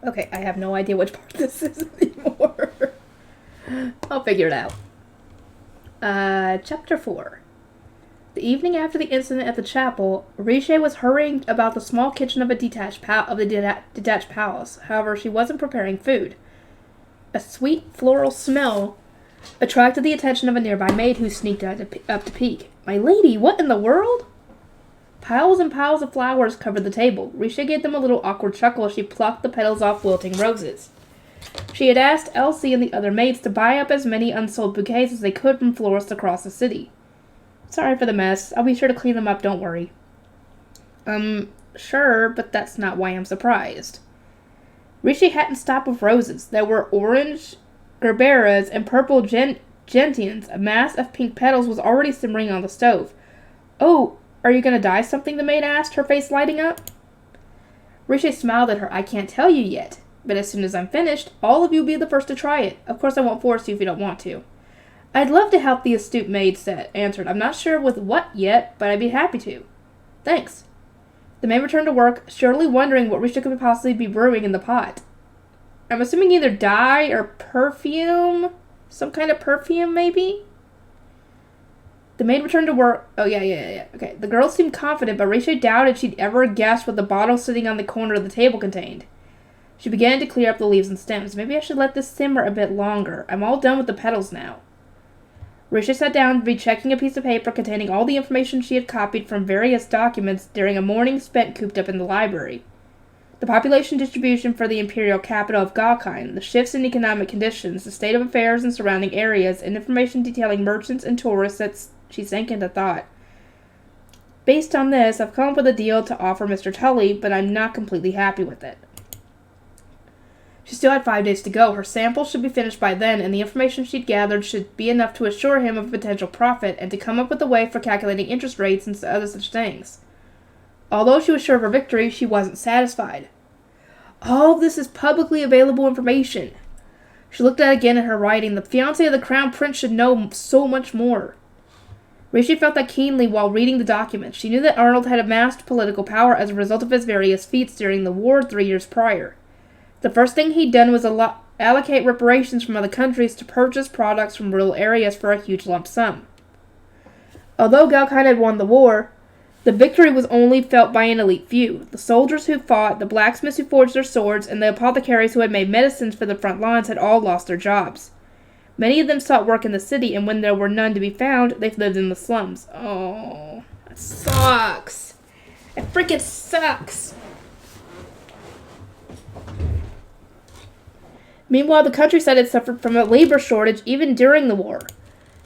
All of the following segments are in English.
Okay, I have no idea which part this is anymore. I'll figure it out. Chapter 4. The evening after the incident at the chapel, Riche was hurrying about the small kitchen of the detached palace. However, she wasn't preparing food. A sweet floral smell attracted the attention of a nearby maid who sneaked up to peek. "My lady, what in the world?" Piles and piles of flowers covered the table. Riche gave them a little awkward chuckle as she plucked the petals off wilting roses. She had asked Elsie and the other maids to buy up as many unsold bouquets as they could from florists across the city. "Sorry for the mess. I'll be sure to clean them up, don't worry." Sure, but that's not why I'm surprised. Rishi hadn't stopped with roses. There were orange gerberas and purple gentians. A mass of pink petals was already simmering on the stove. "Oh, are you going to dye something?" the maid asked, her face lighting up. Rishi smiled at her. "I can't tell you yet, but as soon as I'm finished, all of you will be the first to try it. Of course, I won't force you if you don't want to." "I'd love to help," the astute maid answered. "I'm not sure with what yet, but I'd be happy to." "Thanks." The maid returned to work, surely wondering what Risha could possibly be brewing in the pot. I'm assuming either dye or perfume? Some kind of perfume, maybe? The maid returned to work. Oh, yeah. Okay. The girl seemed confident, but Risha doubted she'd ever guessed what the bottle sitting on the corner of the table contained. She began to clear up the leaves and stems. "Maybe I should let this simmer a bit longer. I'm all done with the petals now." Risha sat down, rechecking a piece of paper containing all the information she had copied from various documents during a morning spent cooped up in the library. The population distribution for the imperial capital of Galkine, the shifts in economic conditions, the state of affairs in surrounding areas, and information detailing merchants and tourists that she sank into thought. "Based on this, I've come up with a deal to offer Mr. Tully, but I'm not completely happy with it." She still had 5 days to go. Her samples should be finished by then, and the information she'd gathered should be enough to assure him of a potential profit and to come up with a way for calculating interest rates and other such things. Although she was sure of her victory, she wasn't satisfied. All of this is publicly available information. She looked again at her writing. The fiancé of the crown prince should know so much more. Rishi felt that keenly while reading the documents. She knew that Arnold had amassed political power as a result of his various feats during the war 3 years prior. The first thing he'd done was allocate reparations from other countries to purchase products from rural areas for a huge lump sum. Although Galkine had won the war, the victory was only felt by an elite few. The soldiers who fought, the blacksmiths who forged their swords, and the apothecaries who had made medicines for the front lines had all lost their jobs. Many of them sought work in the city, and when there were none to be found, they lived in the slums. Oh, that sucks. It freaking sucks. Meanwhile, the countryside had suffered from a labor shortage even during the war.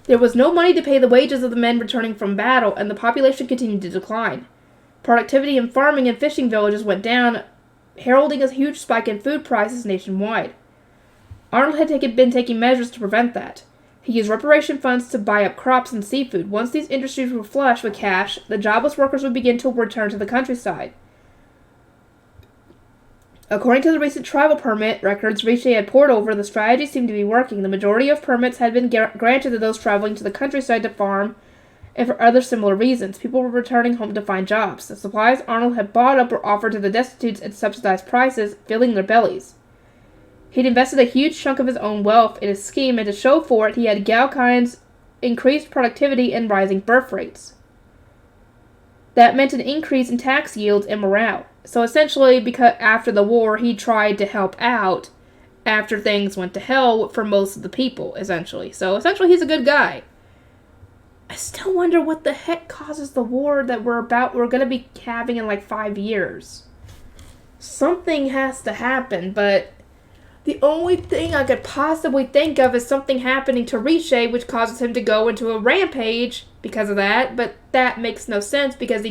There was no money to pay the wages of the men returning from battle, and the population continued to decline. Productivity in farming and fishing villages went down, heralding a huge spike in food prices nationwide. Arnold had been taking measures to prevent that. He used reparation funds to buy up crops and seafood. Once these industries were flush with cash, the jobless workers would begin to return to the countryside. According to the recent tribal permit records Riche had pored over, the strategy seemed to be working. The majority of permits had been granted to those traveling to the countryside to farm and for other similar reasons. People were returning home to find jobs. The supplies Arnold had bought up were offered to the destitutes at subsidized prices, filling their bellies. He'd invested a huge chunk of his own wealth in his scheme, and to show for it, he had Galkine's increased productivity and rising birth rates. That meant an increase in tax yields and morale. So essentially, because after the war, he tried to help out after things went to hell for most of the people, essentially. So essentially, he's a good guy. I still wonder what the heck causes the war that we're going to be having in like 5 years. Something has to happen, but the only thing I could possibly think of is something happening to Riche, which causes him to go into a rampage because of that, but that makes no sense because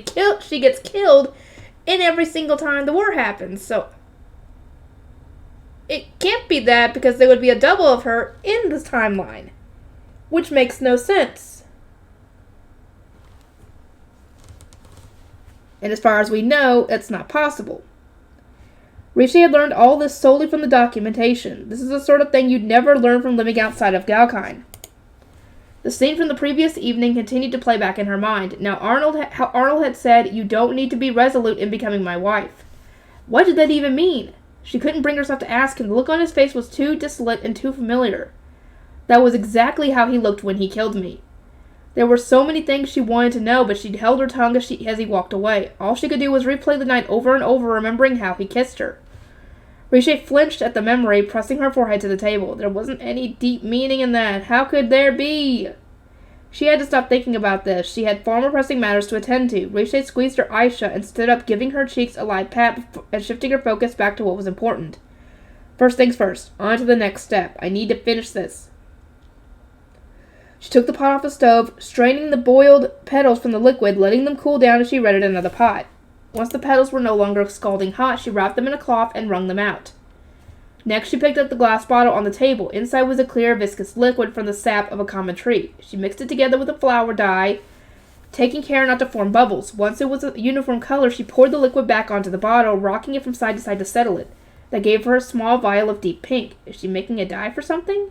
she gets killed in every single time the war happens, so it can't be that because there would be a double of her in this timeline, which makes no sense. And as far as we know, it's not possible. Rishi had learned all this solely from the documentation. This is the sort of thing you'd never learn from living outside of Galkine. The scene from the previous evening continued to play back in her mind. Now how Arnold had said, "You don't need to be resolute in becoming my wife." What did that even mean? She couldn't bring herself to ask him. The look on his face was too dissolute and too familiar. That was exactly how he looked when he killed me. There were so many things she wanted to know, but she held her tongue as he walked away. All she could do was replay the night over and over, remembering how he kissed her. Riche flinched at the memory, pressing her forehead to the table. There wasn't any deep meaning in that. How could there be? She had to stop thinking about this. She had far more pressing matters to attend to. Riche squeezed her eyes shut and stood up, giving her cheeks a light pat and shifting her focus back to what was important. First things first. On to the next step. I need to finish this. She took the pot off the stove, straining the boiled petals from the liquid, letting them cool down as she read it in another pot. Once the petals were no longer scalding hot, she wrapped them in a cloth and wrung them out. Next, she picked up the glass bottle on the table. Inside was a clear, viscous liquid from the sap of a common tree. She mixed it together with a flour dye, taking care not to form bubbles. Once it was a uniform color, she poured the liquid back onto the bottle, rocking it from side to side to settle it. That gave her a small vial of deep pink. Is she making a dye for something?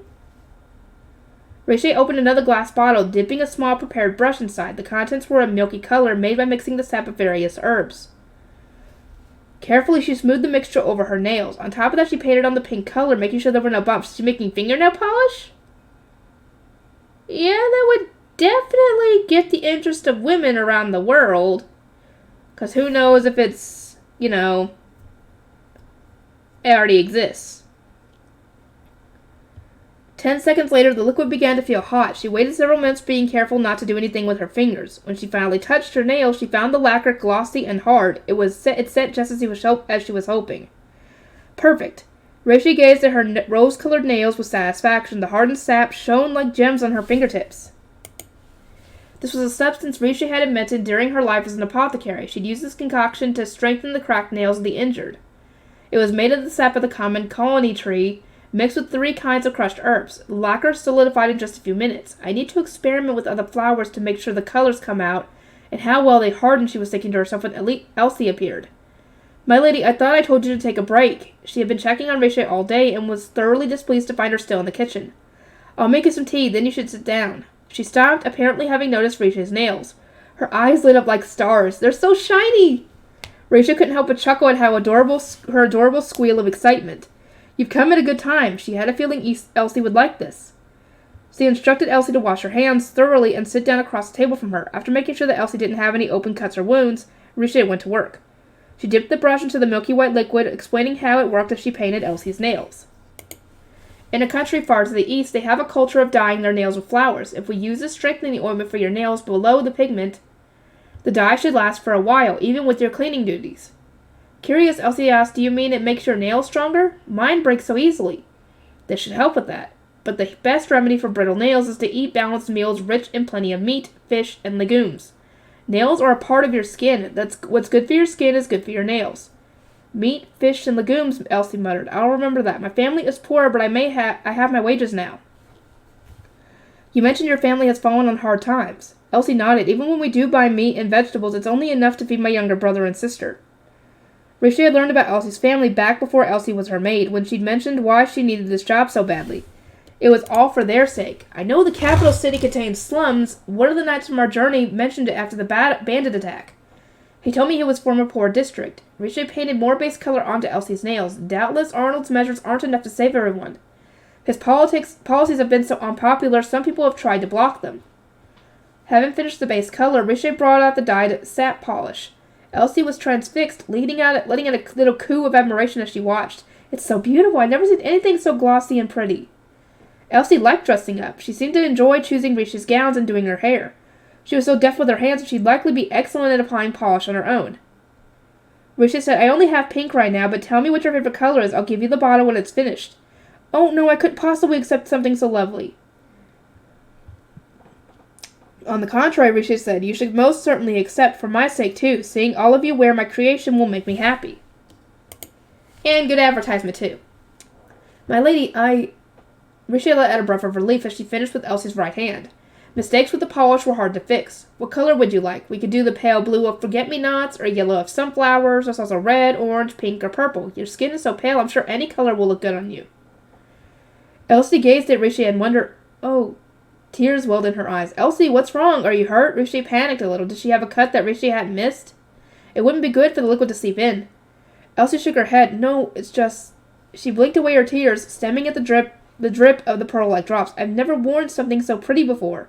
Riche opened another glass bottle, dipping a small prepared brush inside. The contents were a milky color made by mixing the sap of various herbs. Carefully, she smoothed the mixture over her nails. On top of that, she painted on the pink color, making sure there were no bumps. Is she making fingernail polish? Yeah, that would definitely get the interest of women around the world. Because who knows if it's, it already exists. 10 seconds later, the liquid began to feel hot. She waited several minutes, being careful not to do anything with her fingers. When she finally touched her nails, she found the lacquer glossy and hard. It set just as she was hoping. Perfect. Riche gazed at her rose-colored nails with satisfaction. The hardened sap shone like gems on her fingertips. This was a substance Riche had invented during her life as an apothecary. She'd used this concoction to strengthen the cracked nails of the injured. It was made of the sap of the common colony tree, mixed with 3 kinds of crushed herbs. The lacquer solidified in just a few minutes. I need to experiment with other flowers to make sure the colors come out, and how well they harden, she was thinking to herself when Elsie appeared. My lady, I thought I told you to take a break. She had been checking on Riche all day, and was thoroughly displeased to find her still in the kitchen. I'll make you some tea, then you should sit down. She stopped, apparently having noticed Riche's nails. Her eyes lit up like stars. They're so shiny! Riche couldn't help but chuckle at her adorable squeal of excitement. You've come at a good time. She had a feeling Elsie would like this. She instructed Elsie to wash her hands thoroughly and sit down across the table from her. After making sure that Elsie didn't have any open cuts or wounds, Riche went to work. She dipped the brush into the milky white liquid, explaining how it worked as she painted Elsie's nails. In a country far to the east, they have a culture of dyeing their nails with flowers. If we use this strengthening ointment for your nails below the pigment, the dye should last for a while, even with your cleaning duties. Curious, Elsie asked, do you mean it makes your nails stronger? Mine break so easily. This should help with that. But the best remedy for brittle nails is to eat balanced meals rich in plenty of meat, fish, and legumes. Nails are a part of your skin. That's what's good for your skin is good for your nails. Meat, fish, and legumes, Elsie muttered. I'll remember that. My family is poor, but I have my wages now. You mentioned your family has fallen on hard times. Elsie nodded. Even when we do buy meat and vegetables, it's only enough to feed my younger brother and sister. Riche had learned about Elsie's family back before Elsie was her maid, when she'd mentioned why she needed this job so badly. It was all for their sake. I know the capital city contains slums. One of the nights from our journey mentioned it after the bandit attack. He told me it was from a poor district. Riche painted more base color onto Elsie's nails. Doubtless Arnold's measures aren't enough to save everyone. His policies have been so unpopular, some people have tried to block them. Having finished the base color, Riche brought out the dyed sap polish. Elsie was transfixed, letting out a little coo of admiration as she watched. It's so beautiful. I've never seen anything so glossy and pretty. Elsie liked dressing up. She seemed to enjoy choosing Riche's gowns and doing her hair. She was so deft with her hands that she'd likely be excellent at applying polish on her own. Riche said, I only have pink right now, but tell me what your favorite color is. I'll give you the bottle when it's finished. Oh, no, I couldn't possibly accept something so lovely. On the contrary, Riche said, you should most certainly accept for my sake, too. Seeing all of you wear my creation will make me happy. And good advertisement, too. My lady, Riche let out a breath of relief as she finished with Elsie's right hand. Mistakes with the polish were hard to fix. What color would you like? We could do the pale blue of forget-me-nots, or yellow of sunflowers, or also red, orange, pink, or purple. Your skin is so pale, I'm sure any color will look good on you. Elsie gazed at Riche and wondered, oh... Tears welled in her eyes. Elsie, what's wrong? Are you hurt? Riche panicked a little. Did she have a cut that Riche hadn't missed? It wouldn't be good for the liquid to seep in. Elsie shook her head. No, it's just... She blinked away her tears, stemming at the drip of the pearl-like drops. I've never worn something so pretty before.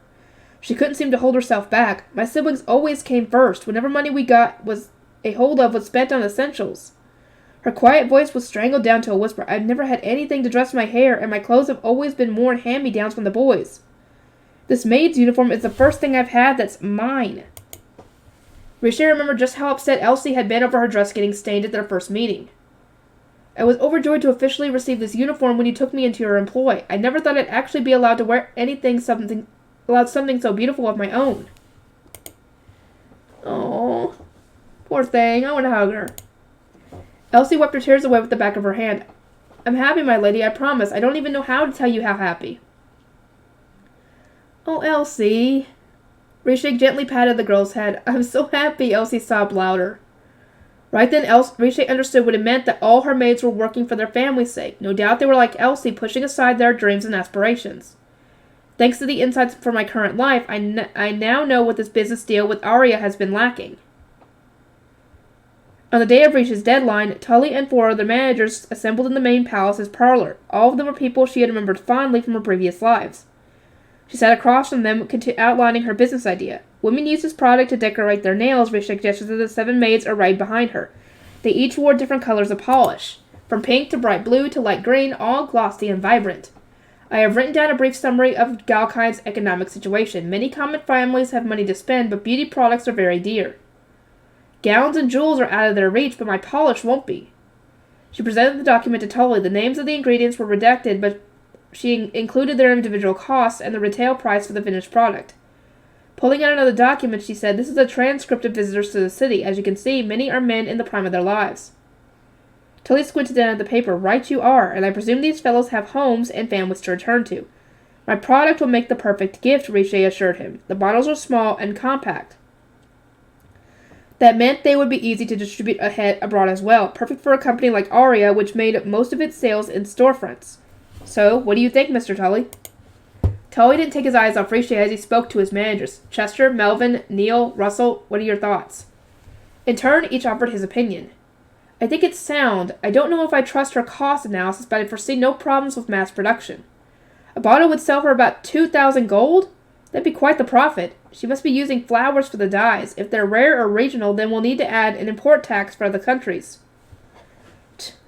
She couldn't seem to hold herself back. My siblings always came first. Whenever money we got was spent on essentials. Her quiet voice was strangled down to a whisper. I've never had anything to dress my hair, and my clothes have always been worn hand-me-downs from the boys. This maid's uniform is the first thing I've had that's mine. Riche remembered just how upset Elsie had been over her dress getting stained at their first meeting. I was overjoyed to officially receive this uniform when you took me into your employ. I never thought I'd actually be allowed to wear something so beautiful of my own. Oh, poor thing. I want to hug her. Elsie wiped her tears away with the back of her hand. I'm happy, my lady, I promise. I don't even know how to tell you how happy. Oh, Elsie. Riche gently patted the girl's head. I'm so happy, Elsie sobbed louder. Right then, Riche understood what it meant that all her maids were working for their family's sake. No doubt they were like Elsie, pushing aside their dreams and aspirations. Thanks to the insights from my current life, I now know what this business deal with Arya has been lacking. On the day of Riche's deadline, Tully and 4 other managers assembled in the main palace's parlor. All of them were people she had remembered fondly from her previous lives. She sat across from them, outlining her business idea. Women use this product to decorate their nails, Riche suggested as the 7 maids arrayed behind her. They each wore different colors of polish, from pink to bright blue to light green, all glossy and vibrant. I have written down a brief summary of Galkine's economic situation. Many common families have money to spend, but beauty products are very dear. Gowns and jewels are out of their reach, but my polish won't be. She presented the document to Tully. The names of the ingredients were redacted, but she included their individual costs and the retail price for the finished product. Pulling out another document, she said, This is a transcript of visitors to the city. As you can see, many are men in the prime of their lives. Tully squinted down at the paper. Right you are, and I presume these fellows have homes and families to return to. My product will make the perfect gift, Riche assured him. The bottles are small and compact. That meant they would be easy to distribute abroad as well, perfect for a company like Arya, which made most of its sales in storefronts. So, what do you think, Mr. Tully? Tully didn't take his eyes off Riche as he spoke to his managers. Chester, Melvin, Neil, Russell, what are your thoughts? In turn, each offered his opinion. I think it's sound. I don't know if I trust her cost analysis, but I foresee no problems with mass production. A bottle would sell for about 2,000 gold? That'd be quite the profit. She must be using flowers for the dyes. If they're rare or regional, then we'll need to add an import tax for other countries.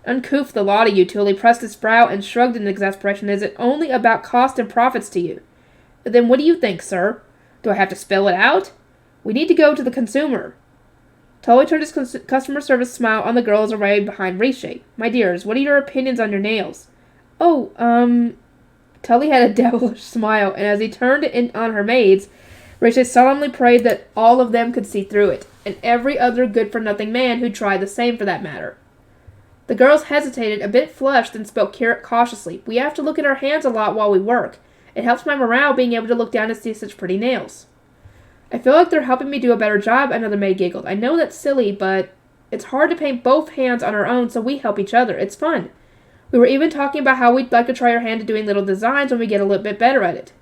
Uncouth the lot of you, Tully pressed his brow and shrugged in exasperation. Is it only about cost and profits to you? Then what do you think, sir? Do I have to spell it out? We need to go to the consumer. Tully turned his customer service smile on the girls arrayed behind Riche. My dears, what are your opinions on your nails? Tully had a devilish smile, and as he turned in on her maids, Riche solemnly prayed that all of them could see through it, and every other good-for-nothing man who'd tried the same for that matter. The girls hesitated, a bit flushed, and spoke cautiously. We have to look at our hands a lot while we work. It helps my morale being able to look down and see such pretty nails. I feel like they're helping me do a better job, another maid giggled. I know that's silly, but it's hard to paint both hands on our own, so we help each other. It's fun. We were even talking about how we'd like to try our hand at doing little designs when we get a little bit better at it.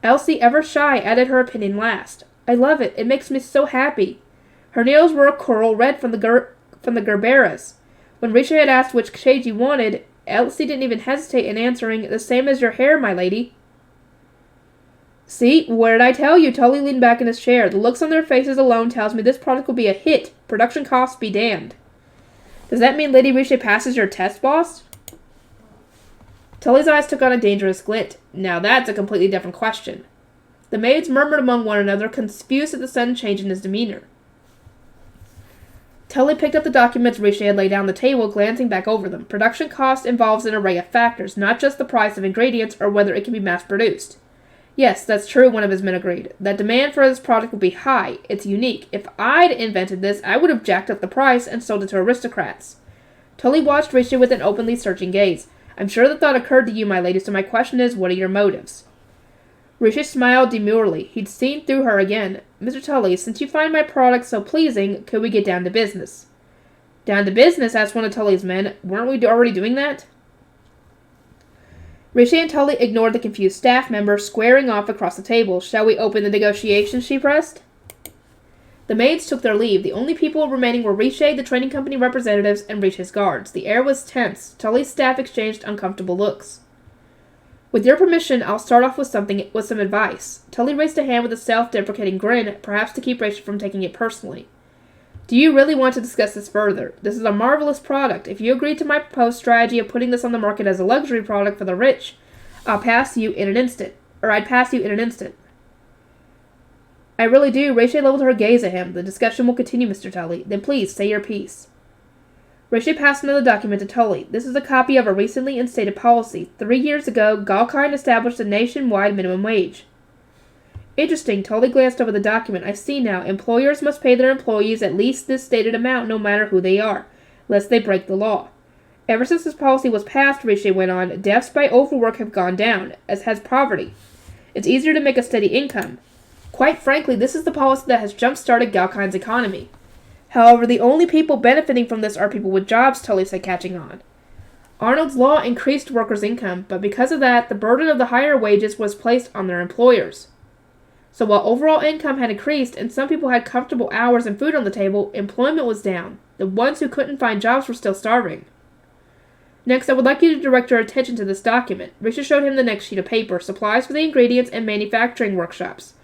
Elsie, ever shy, added her opinion last. I love it. It makes me so happy. Her nails were a coral red from the Gerberas. When Riche had asked which shade you wanted, Elsie didn't even hesitate in answering, the same as your hair, my lady. See, what did I tell you? Tully leaned back in his chair. The looks on their faces alone tells me this product will be a hit. Production costs be damned. Does that mean Lady Riche passes your test, boss? Tully's eyes took on a dangerous glint. Now that's a completely different question. The maids murmured among one another, confused at the sudden change in his demeanor. Tully picked up the documents Riche had laid down on the table, glancing back over them. Production cost involves an array of factors, not just the price of ingredients or whether it can be mass-produced. Yes, that's true, one of his men agreed. That demand for this product will be high. It's unique. If I'd invented this, I would have jacked up the price and sold it to aristocrats. Tully watched Riche with an openly searching gaze. I'm sure the thought occurred to you, my lady, so my question is, what are your motives? Riche smiled demurely. He'd seen through her again. Mr. Tully, since you find my product so pleasing, could we get down to business? Down to business? Asked one of Tully's men. Weren't we already doing that? Riche and Tully ignored the confused staff member, squaring off across the table. Shall we open the negotiations? She pressed. The maids took their leave. The only people remaining were Riche, the trading company representatives, and Riche's guards. The air was tense. Tully's staff exchanged uncomfortable looks. With your permission, I'll start off with some advice. Tully raised a hand with a self-deprecating grin, perhaps to keep Riche from taking it personally. Do you really want to discuss this further? This is a marvelous product. If you agree to my proposed strategy of putting this on the market as a luxury product for the rich, I'd pass you in an instant. I really do. Riche leveled her gaze at him. The discussion will continue, Mr. Tully. Then please, say your piece. Riche passed another document to Tully. This is a copy of a recently instated policy. 3 years ago, Galkind established a nationwide minimum wage. Interesting. Tully glanced over the document. I see now. Employers must pay their employees at least this stated amount no matter who they are, lest they break the law. Ever since this policy was passed, Riche went on, deaths by overwork have gone down, as has poverty. It's easier to make a steady income. Quite frankly, this is the policy that has jump-started Galkind's economy. However, the only people benefiting from this are people with jobs, Tully said, catching on. Arnold's law increased workers' income, but because of that, the burden of the higher wages was placed on their employers. So while overall income had increased and some people had comfortable hours and food on the table, employment was down. The ones who couldn't find jobs were still starving. Next, I would like you to direct your attention to this document. Risha showed him the next sheet of paper, supplies for the ingredients and manufacturing workshops.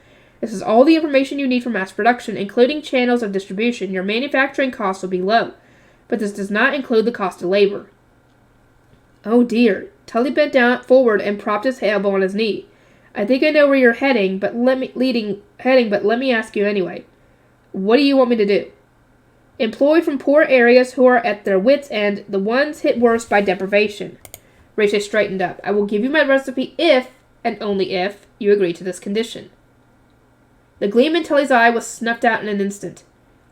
This is all the information you need for mass production, including channels of distribution. Your manufacturing costs will be low, but this does not include the cost of labor. Oh dear. Tully bent down forward and propped his elbow on his knee. I think I know where you're heading, but let me ask you anyway. What do you want me to do? Employ from poor areas who are at their wits' end, the ones hit worst by deprivation. Risha straightened up. I will give you my recipe if, and only if, you agree to this condition. The gleam in Tully's eye was snuffed out in an instant.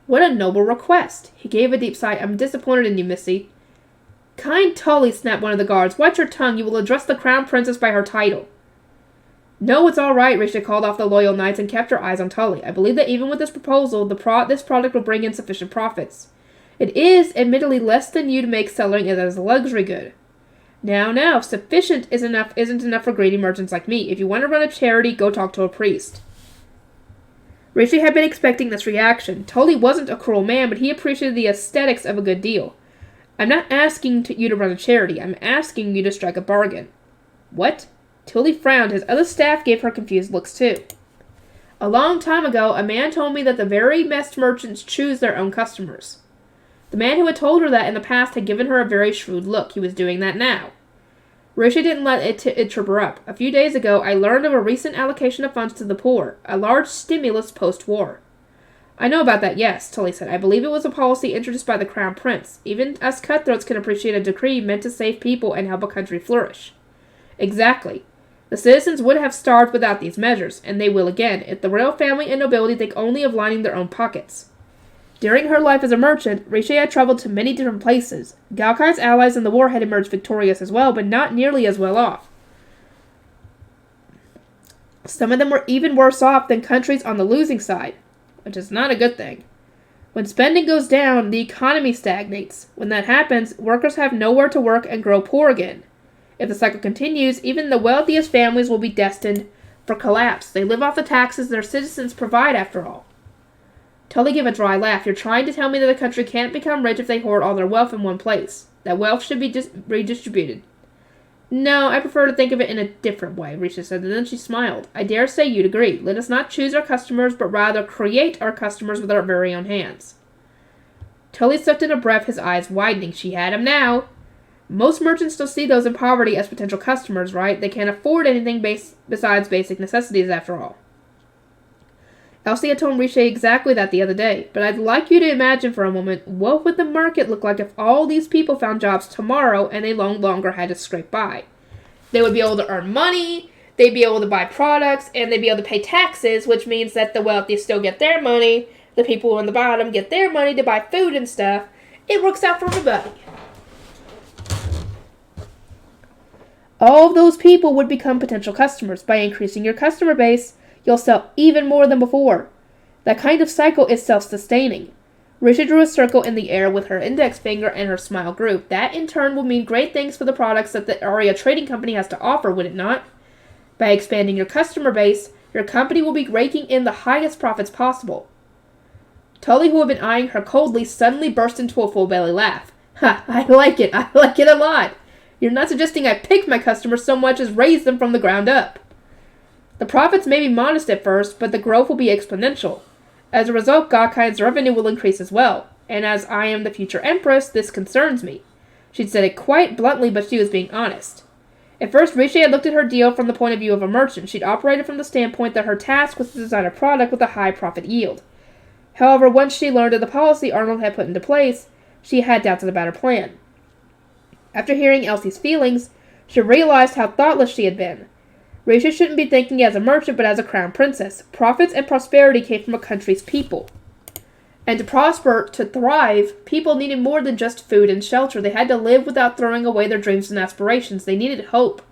What a noble request! He gave a deep sigh. I'm disappointed in you, Missy. Kind Tully, snapped one of the guards. Watch your tongue. You will address the crown princess by her title. No, it's all right, Risha called off the loyal knights and kept her eyes on Tully. I believe that even with this proposal, this product will bring in sufficient profits. It is, admittedly, less than you'd make selling it as a luxury good. Now, sufficient isn't enough for greedy merchants like me. If you want to run a charity, go talk to a priest. Rishi had been expecting this reaction. Tully wasn't a cruel man, but he appreciated the aesthetics of a good deal. I'm not asking you to run a charity. I'm asking you to strike a bargain. What? Tully frowned. His other staff gave her confused looks too. A long time ago, a man told me that the very best merchants choose their own customers. The man who had told her that in the past had given her a very shrewd look. He was doing that now. Rishi didn't let it trip her up. A few days ago, I learned of a recent allocation of funds to the poor, a large stimulus post-war. I know about that, yes, Tully said. I believe it was a policy introduced by the Crown Prince. Even us cutthroats can appreciate a decree meant to save people and help a country flourish. Exactly. The citizens would have starved without these measures, and they will again, if the royal family and nobility think only of lining their own pockets. During her life as a merchant, Riche had traveled to many different places. Galkind's allies in the war had emerged victorious as well, but not nearly as well off. Some of them were even worse off than countries on the losing side, which is not a good thing. When spending goes down, the economy stagnates. When that happens, workers have nowhere to work and grow poor again. If the cycle continues, even the wealthiest families will be destined for collapse. They live off the taxes their citizens provide, after all. Tully gave a dry laugh. You're trying to tell me that the country can't become rich if they hoard all their wealth in one place. That wealth should be redistributed. No, I prefer to think of it in a different way, Risha said, and then she smiled. I dare say you'd agree. Let us not choose our customers, but rather create our customers with our very own hands. Tully sucked in a breath, his eyes widening. She had him now. Most merchants still see those in poverty as potential customers, right? They can't afford anything besides basic necessities, after all. Elsie had told Riche exactly that the other day, but I'd like you to imagine for a moment, what would the market look like if all these people found jobs tomorrow and they no longer had to scrape by? They would be able to earn money, they'd be able to buy products, and they'd be able to pay taxes, which means that the wealthy still get their money, the people on the bottom get their money to buy food and stuff. It works out for everybody. All of those people would become potential customers. By increasing your customer base, you'll sell even more than before. That kind of cycle is self-sustaining. Risha drew a circle in the air with her index finger and her smile grew. That in turn will mean great things for the products that the Aria Trading Company has to offer, would it not? By expanding your customer base, your company will be raking in the highest profits possible. Tully, who had been eyeing her coldly, suddenly burst into a full-belly laugh. Ha, I like it a lot. You're not suggesting I picked my customers so much as raised them from the ground up. The profits may be modest at first, but the growth will be exponential. As a result, Gakkai's revenue will increase as well, and as I am the future empress, this concerns me. She'd said it quite bluntly, but she was being honest. At first, Riche had looked at her deal from the point of view of a merchant. She'd operated from the standpoint that her task was to design a product with a high profit yield. However, once she learned of the policy Arnold had put into place, she had doubts about her plan. After hearing Elsie's feelings, she realized how thoughtless she had been. Riche shouldn't be thinking as a merchant, but as a crown princess. Profits and prosperity came from a country's people. And to prosper, to thrive, people needed more than just food and shelter. They had to live without throwing away their dreams and aspirations. They needed hope.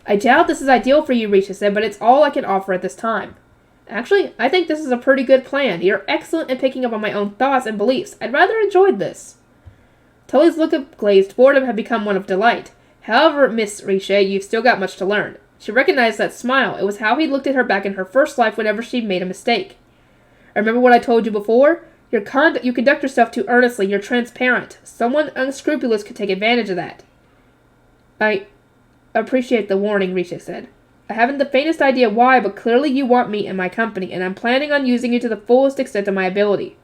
I doubt this is ideal for you, Riche said, but it's all I can offer at this time. Actually, I think this is a pretty good plan. You're excellent at picking up on my own thoughts and beliefs. I'd rather enjoyed this. Tully's look of glazed boredom had become one of delight. However, Miss Riche, you've still got much to learn. She recognized that smile. It was how he looked at her back in her first life whenever she made a mistake. Remember what I told you before? You conduct yourself too earnestly. You're transparent. Someone unscrupulous could take advantage of that. I appreciate the warning, Riche said. I haven't the faintest idea why, but clearly you want me in my company, and I'm planning on using you to the fullest extent of my ability.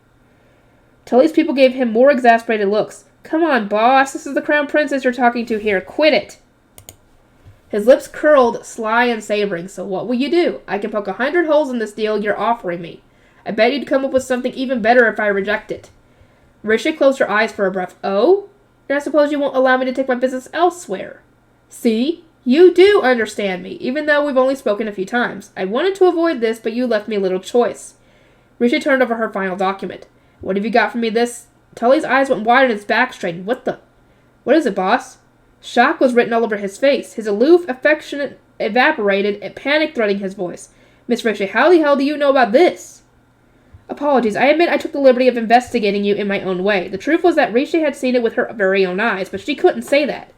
Tully's people gave him more exasperated looks. Come on, boss. This is the crown princess you're talking to here. Quit it. His lips curled, sly and savoring. So what will you do? I can poke 100 holes in this deal you're offering me. I bet you'd come up with something even better if I reject it. Riche closed her eyes for a breath. Oh? And I suppose you won't allow me to take my business elsewhere. See? You do understand me, even though we've only spoken a few times. I wanted to avoid this, but you left me little choice. Riche turned over her final document. What have you got for me this? Tully's eyes went wide and his back straightened. What is it, boss? Shock was written all over his face. His aloof affection evaporated, and panic threading his voice. Miss Riche, how the hell do you know about this? Apologies. I admit I took the liberty of investigating you in my own way. The truth was that Riche had seen it with her very own eyes, but she couldn't say that.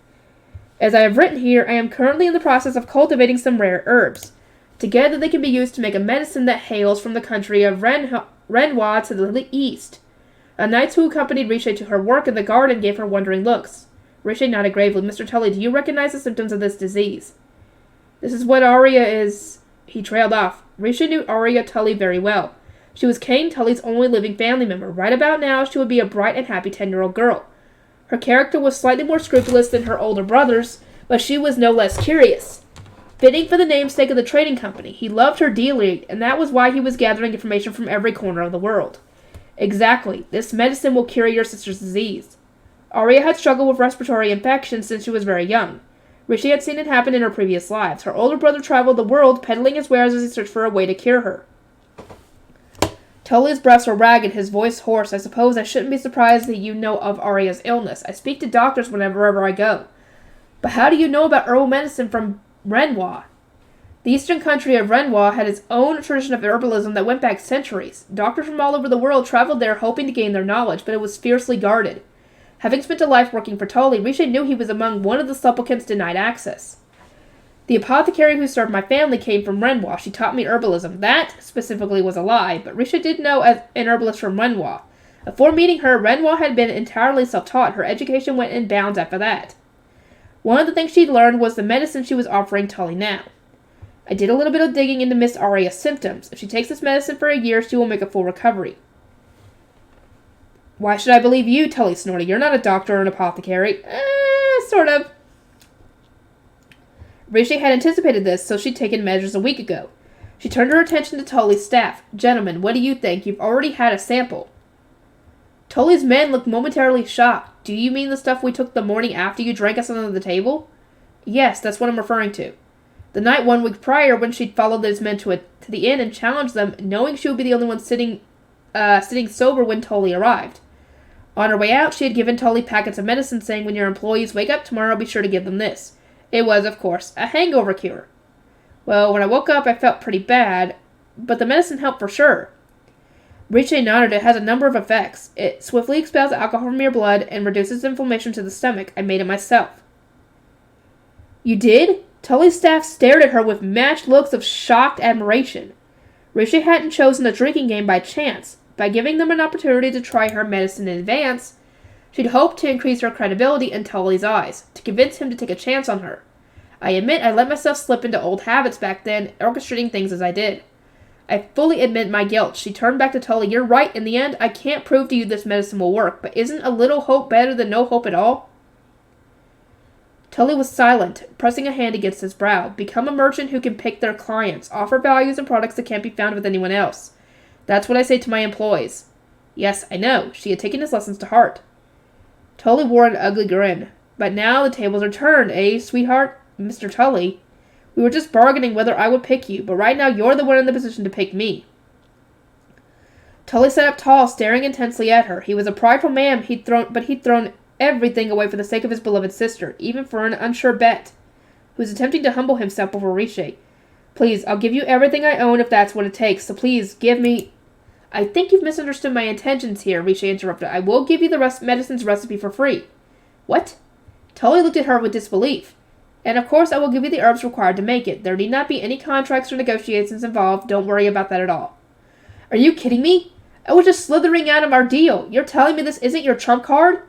As I have written here, I am currently in the process of cultivating some rare herbs. Together they can be used to make a medicine that hails from the country of Renoir to the east. A knight who accompanied Riche to her work in the garden gave her wondering looks. Riche nodded gravely. Mr. Tully, do you recognize the symptoms of this disease? This is what Arya is... He trailed off. Riche knew Arya Tully very well. She was Kane Tully's only living family member. Right about now, she would be a bright and happy 10-year-old girl. Her character was slightly more scrupulous than her older brothers, but she was no less curious. Fitting for the namesake of the trading company, he loved her dearly, and that was why he was gathering information from every corner of the world. Exactly. This medicine will cure your sister's disease. Arya had struggled with respiratory infections since she was very young. Riche had seen it happen in her previous lives. Her older brother traveled the world, peddling his wares as he searched for a way to cure her. Tully's breaths were ragged, his voice hoarse. I suppose I shouldn't be surprised that you know of Arya's illness. I speak to doctors wherever I go. But how do you know about herbal medicine from Renoir? The eastern country of Renoir had its own tradition of herbalism that went back centuries. Doctors from all over the world traveled there hoping to gain their knowledge, but it was fiercely guarded. Having spent a life working for Tully, Riche knew he was among one of the supplicants denied access. The apothecary who served my family came from Renoir. She taught me herbalism. That, specifically, was a lie, but Riche did know as an herbalist from Renoir. Before meeting her, Renoir had been entirely self-taught. Her education went in bounds after that. One of the things she'd learned was the medicine she was offering Tully now. I did a little bit of digging into Miss Arya's symptoms. If she takes this medicine for a year, she will make a full recovery. Why should I believe you? Tully snorted. You're not a doctor or an apothecary. Sort of. Riche had anticipated this, so she'd taken measures a week ago. She turned her attention to Tully's staff. Gentlemen, what do you think? You've already had a sample. Tully's men looked momentarily shocked. Do you mean the stuff we took the morning after you drank us under the table? Yes, that's what I'm referring to. The night 1 week prior, when she'd followed those men to the inn and challenged them, knowing she would be the only one sitting sober when Tully arrived. On her way out, she had given Tully packets of medicine, saying, when your employees wake up tomorrow, be sure to give them this. It was, of course, a hangover cure. Well, when I woke up, I felt pretty bad, but the medicine helped for sure. Riche nodded. It has a number of effects. It swiftly expels alcohol from your blood and reduces inflammation to the stomach. I made it myself. You did? Tully's staff stared at her with matched looks of shocked admiration. Riche hadn't chosen the drinking game by chance. By giving them an opportunity to try her medicine in advance, she'd hoped to increase her credibility in Tully's eyes, to convince him to take a chance on her. I admit I let myself slip into old habits back then, orchestrating things as I did. I fully admit my guilt. She turned back to Tully. You're right, in the end, I can't prove to you this medicine will work, but isn't a little hope better than no hope at all? Tully was silent, pressing a hand against his brow. Become a merchant who can pick their clients, offer values and products that can't be found with anyone else. That's what I say to my employees. Yes, I know. She had taken his lessons to heart. Tully wore an ugly grin. But now the tables are turned, eh, sweetheart? Mr. Tully, we were just bargaining whether I would pick you, but right now you're the one in the position to pick me. Tully sat up tall, staring intensely at her. He was a prideful man, but he'd thrown everything away for the sake of his beloved sister, even for an unsure bet, who was attempting to humble himself before Riche. Please, I'll give you everything I own if that's what it takes, so please, give me... I think you've misunderstood my intentions here, Riche interrupted. I will give you the medicine's recipe for free. What? Tully looked at her with disbelief. And of course I will give you the herbs required to make it. There need not be any contracts or negotiations involved. Don't worry about that at all. Are you kidding me? I was just slithering out of our deal. You're telling me this isn't your trump card?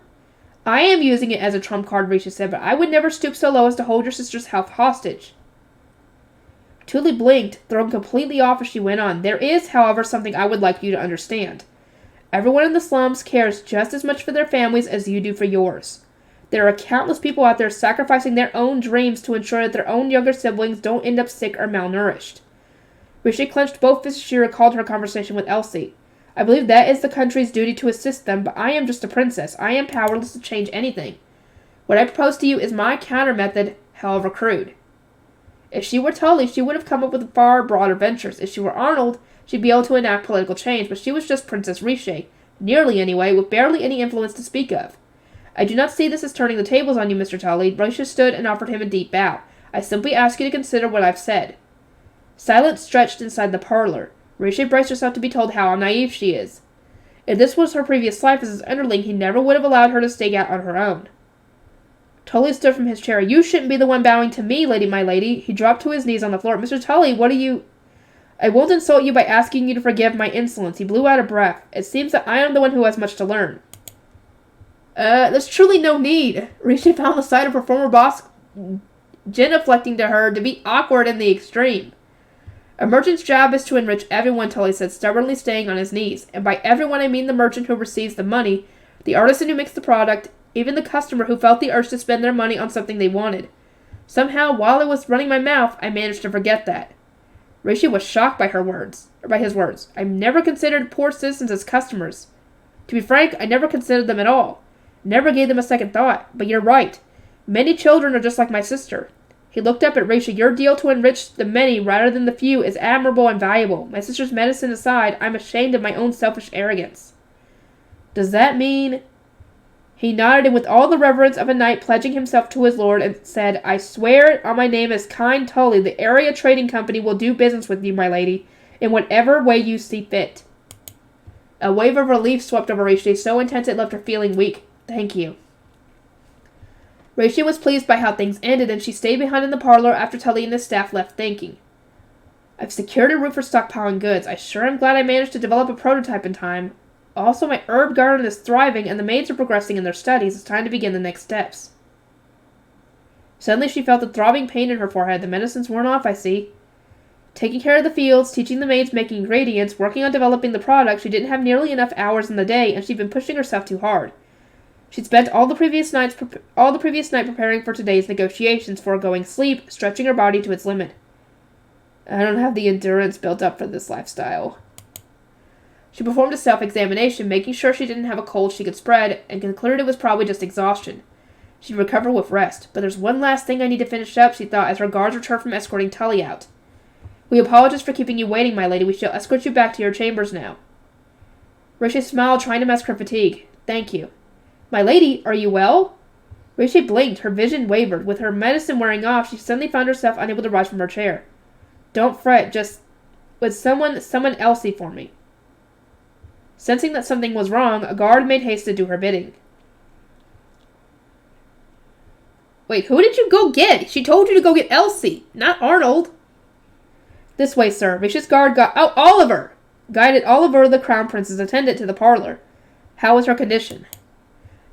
I am using it as a trump card, Risha said, but I would never stoop so low as to hold your sister's health hostage. Tully blinked, thrown completely off as she went on. There is, however, something I would like you to understand. Everyone in the slums cares just as much for their families as you do for yours. There are countless people out there sacrificing their own dreams to ensure that their own younger siblings don't end up sick or malnourished. Rishi clenched both fists as she recalled her conversation with Elsie. I believe that is the country's duty to assist them, but I am just a princess. I am powerless to change anything. What I propose to you is my counter method, however crude. If she were Tully, she would have come up with far broader ventures. If she were Arnold, she'd be able to enact political change, but she was just Princess Riche, nearly anyway, with barely any influence to speak of. I do not see this as turning the tables on you, Mr. Tully. Riche stood and offered him a deep bow. I simply ask you to consider what I've said. Silence stretched inside the parlor. Riche braced herself to be told how naive she is. If this was her previous life as his underling, he never would have allowed her to stake out on her own. Tully stood from his chair. You shouldn't be the one bowing to me, my lady. He dropped to his knees on the floor. Mr. Tully, what are you... I won't insult you by asking you to forgive my insolence. He blew out a breath. It seems that I am the one who has much to learn. There's truly no need. Riche found the sight of her former boss genuflecting to her to be awkward in the extreme. A merchant's job is to enrich everyone, Tully said, stubbornly staying on his knees. And by everyone I mean the merchant who receives the money, the artisan who makes the product, even the customer who felt the urge to spend their money on something they wanted. Somehow, while I was running my mouth, I managed to forget that. Rishi was shocked by his words. I've never considered poor citizens as customers. To be frank, I never considered them at all. Never gave them a second thought. But you're right. Many children are just like my sister. He looked up at Rishi. Your deal to enrich the many rather than the few is admirable and valuable. My sister's medicine aside, I'm ashamed of my own selfish arrogance. Does that mean... He nodded and with all the reverence of a knight pledging himself to his lord and said, I swear on my name as kind Tully, the area trading company will do business with you, my lady, in whatever way you see fit. A wave of relief swept over Rishi, so intense it left her feeling weak. Thank you. Rishi was pleased by how things ended, and she stayed behind in the parlor after Tully and his staff left thinking. I've secured a route for stockpiling goods. I sure am glad I managed to develop a prototype in time. Also, my herb garden is thriving, and the maids are progressing in their studies. It's time to begin the next steps. Suddenly she felt a throbbing pain in her forehead. The medicines weren't off, I see. Taking care of the fields, teaching the maids making ingredients, working on developing the product, she didn't have nearly enough hours in the day, and she'd been pushing herself too hard. She'd spent all the previous night preparing for today's negotiations, foregoing sleep, stretching her body to its limit. I don't have the endurance built up for this lifestyle. She performed a self-examination, making sure she didn't have a cold she could spread, and concluded it was probably just exhaustion. She'd recover with rest. But there's one last thing I need to finish up, she thought, as her guards returned from escorting Tully out. We apologize for keeping you waiting, my lady. We shall escort you back to your chambers now. Rishi smiled, trying to mask her fatigue. Thank you. My lady, are you well? Rishi blinked. Her vision wavered. With her medicine wearing off, she suddenly found herself unable to rise from her chair. Don't fret, just... Would someone summon Elsie for me? Sensing that something was wrong, a guard made haste to do her bidding. Wait, who did you go get? She told you to go get Elsie, not Arnold. This way, sir. Rishi's guard got... Oh, Oliver! guided Oliver, the Crown Prince's attendant, to the parlor. How was her condition?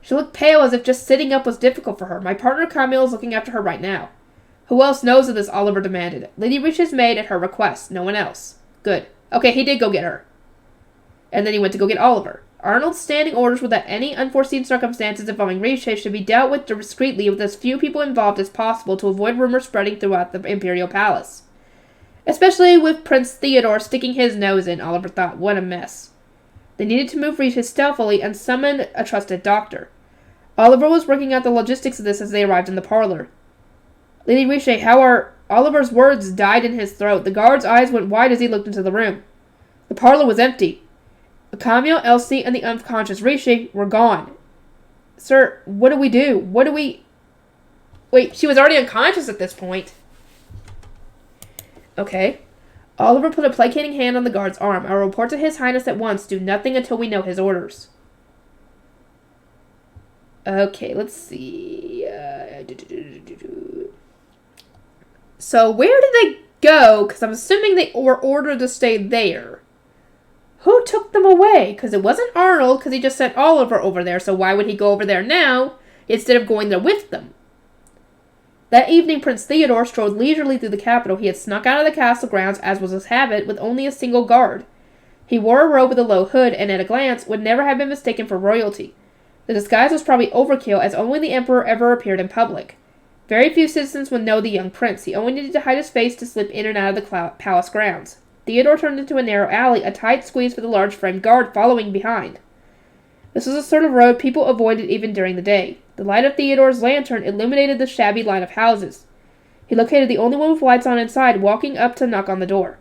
She looked pale, as if just sitting up was difficult for her. My partner Camille is looking after her right now. Who else knows of this? Oliver demanded. Lady Rich's maid at her request. No one else. Good. Okay, he did go get her. And then he went to go get Oliver. Arnold's standing orders were that any unforeseen circumstances involving Riche should be dealt with discreetly with as few people involved as possible to avoid rumors spreading throughout the imperial palace. Especially with Prince Theodore sticking his nose in, Oliver thought. What a mess. They needed to move Riche stealthily and summon a trusted doctor. Oliver was working out the logistics of this as they arrived in the parlor. Lady Riche, how are... Oliver's words died in his throat. The guard's eyes went wide as he looked into the room. The parlor was empty. Camille, Elsie, and the unconscious Riche were gone. Sir, what do we do? What do we... Wait, she was already unconscious at this point. Okay. Oliver put a placating hand on the guard's arm. I will report to His Highness at once. Do nothing until we know his orders. Okay, let's see. So, where did they go? Because I'm assuming they were ordered to stay there. Who took them away? Because it wasn't Arnold, because he just sent Oliver over there, so why would he go over there now, instead of going there with them? That evening, Prince Theodore strolled leisurely through the capital. He had snuck out of the castle grounds, as was his habit, with only a single guard. He wore a robe with a low hood, and at a glance, would never have been mistaken for royalty. The disguise was probably overkill, as only the Emperor ever appeared in public. Very few citizens would know the young prince. He only needed to hide his face to slip in and out of the palace grounds. Theodore turned into a narrow alley, a tight squeeze with a large framed guard following behind. This was a sort of road people avoided even during the day. The light of Theodore's lantern illuminated the shabby line of houses. He located the only one with lights on inside, walking up to knock on the door.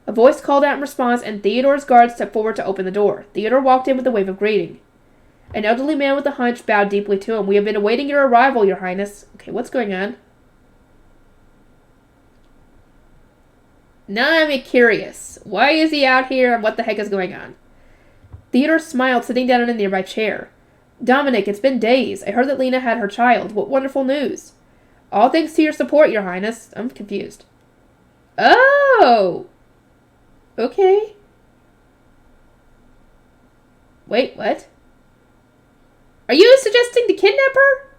A voice called out in response, and Theodore's guard stepped forward to open the door. Theodore walked in with a wave of greeting. An elderly man with a hunch bowed deeply to him. We have been awaiting your arrival, Your Highness. Okay, what's going on? Now I'm curious. Why is he out here, and what the heck is going on? Theodore smiled, sitting down in a nearby chair. Dominic, it's been days. I heard that Lena had her child. What wonderful news. All thanks to your support, Your Highness. I'm confused. Oh! Okay. Wait, what? Are you suggesting to kidnap her?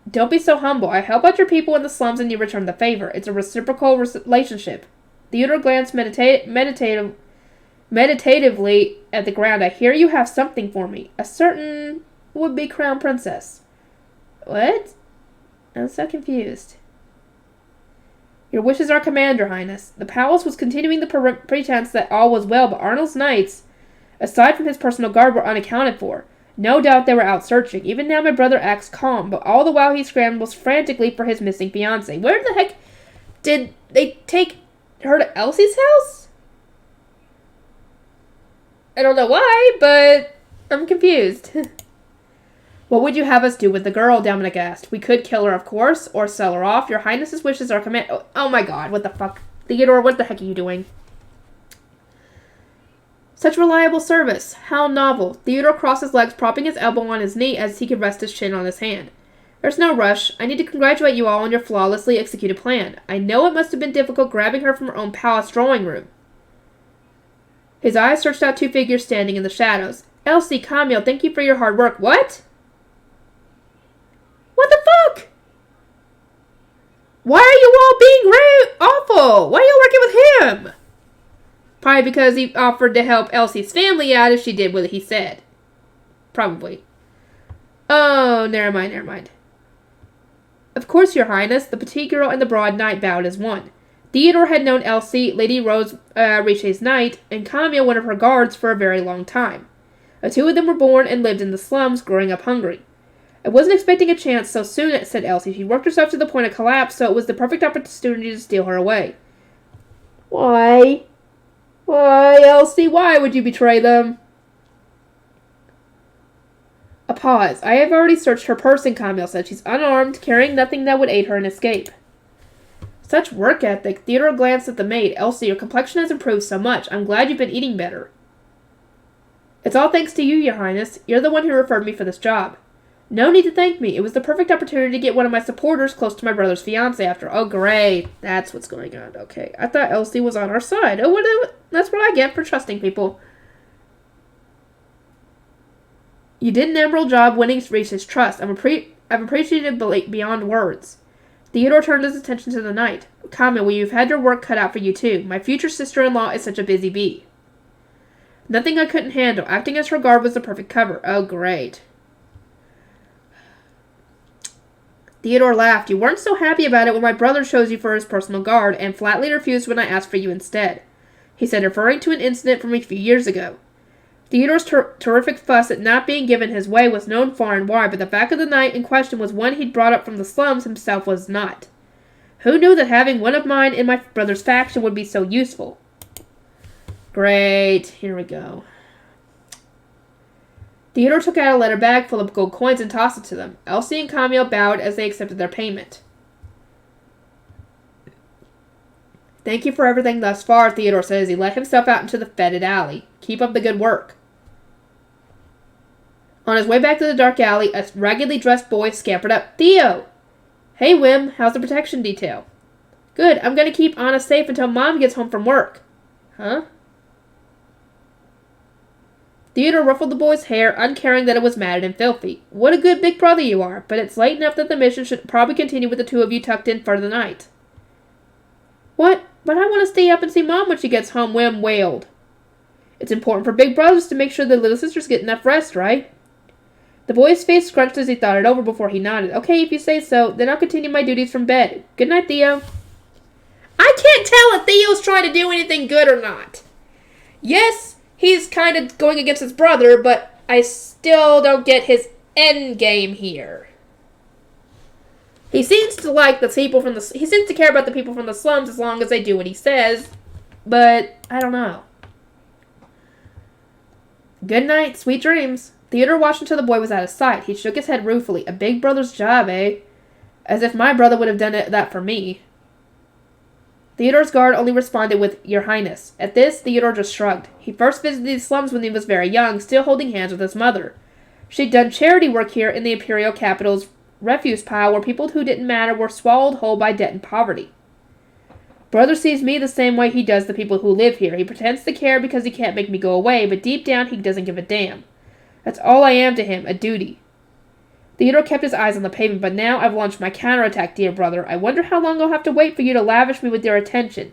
Don't be so humble. I help out your people in the slums and you return the favor. It's a reciprocal relationship. Theodore glanced meditatively at the ground. I hear you have something for me. A certain would-be crown princess. What? I'm so confused. Your wishes are command, Your Highness. The palace was continuing the pretense that all was well, but Arnold's knights, aside from his personal guard, were unaccounted for. No doubt they were out searching. Even now my brother acts calm, but all the while he scrambles frantically for his missing fiancée. Where the heck did they take her to Elsie's house? I don't know why, but I'm confused. What would you have us do with the girl? Dominic asked. We could kill her, of course, or sell her off. Your Highness's wishes are command. Oh my god, what the fuck? Theodore, what the heck are you doing? Such reliable service. How novel. Theodore crossed his legs, propping his elbow on his knee as he could rest his chin on his hand. There's no rush. I need to congratulate you all on your flawlessly executed plan. I know it must have been difficult grabbing her from her own palace drawing room. His eyes searched out two figures standing in the shadows. Elsie, Camille, thank you for your hard work. What? What the fuck? Why are you all being awful? Why are you working with him? Probably because he offered to help Elsie's family out if she did what he said. Probably. Oh, never mind. Of course, Your Highness. The petite girl and the broad knight bowed as one. Theodore had known Elsie, Lady Rose Riche's knight, and Camille, one of her guards, for a very long time. The two of them were born and lived in the slums, growing up hungry. I wasn't expecting a chance so soon, said Elsie. She worked herself to the point of collapse, so it was the perfect opportunity to steal her away. Why? Why, Elsie? Why would you betray them? A pause. I have already searched her person, Camille said. She's unarmed, carrying nothing that would aid her in escape. Such work ethic. Theodore glanced at the maid. Elsie, your complexion has improved so much. I'm glad you've been eating better. It's all thanks to you, Your Highness. You're the one who referred me for this job. No need to thank me. It was the perfect opportunity to get one of my supporters close to my brother's fiancé after. Oh, great. That's what's going on. Okay. I thought Elsie was on our side. Oh, that's what I get for trusting people. You did an admirable job winning Reese's trust. I'm appreciative beyond words. Theodore turned his attention to the knight. Comment, well, you've had your work cut out for you, too. My future sister-in-law is such a busy bee. Nothing I couldn't handle. Acting as her guard was the perfect cover. Oh, great. Theodore laughed. You weren't so happy about it when my brother chose you for his personal guard, and flatly refused when I asked for you instead. He said, referring to an incident from a few years ago. Theodore's terrific fuss at not being given his way was known far and wide, but the fact of the night in question was one he'd brought up from the slums himself was not. Who knew that having one of mine in my brother's faction would be so useful? Great. Here we go. Theodore took out a letter bag full of gold coins and tossed it to them. Elsie and Camille bowed as they accepted their payment. Thank you for everything thus far, Theodore said as he let himself out into the fetid alley. Keep up the good work. On his way back to the dark alley, a raggedly dressed boy scampered up. Theo! Hey, Wim, how's the protection detail? Good, I'm going to keep Anna safe until Mom gets home from work. Huh? Theodore ruffled the boy's hair, uncaring that it was matted and filthy. What a good big brother you are, but it's late enough that the mission should probably continue with the two of you tucked in for the night. What? But I want to stay up and see Mom when she gets home, Wim wailed. It's important for big brothers to make sure their little sisters get enough rest, right? The boy's face scrunched as he thought it over before he nodded. Okay, if you say so, then I'll continue my duties from bed. Good night, Theo. I can't tell if Theo's trying to do anything good or not. Yes, he's kind of going against his brother, but I still don't get his end game here. He seems to like the people from he seems to care about the people from the slums as long as they do what he says, but I don't know. Good night, sweet dreams. Theodore watched until the boy was out of sight. He shook his head ruefully. A big brother's job, eh? As if my brother would have done that for me. Theodore's guard only responded with, Your Highness. At this, Theodore just shrugged. He first visited the slums when he was very young, still holding hands with his mother. She'd done charity work here in the imperial capital's refuse pile where people who didn't matter were swallowed whole by debt and poverty. Brother sees me the same way he does the people who live here. He pretends to care because he can't make me go away, but deep down he doesn't give a damn. That's all I am to him, a duty. Theodore kept his eyes on the pavement, but now I've launched my counterattack, dear brother. I wonder how long I'll have to wait for you to lavish me with your attention.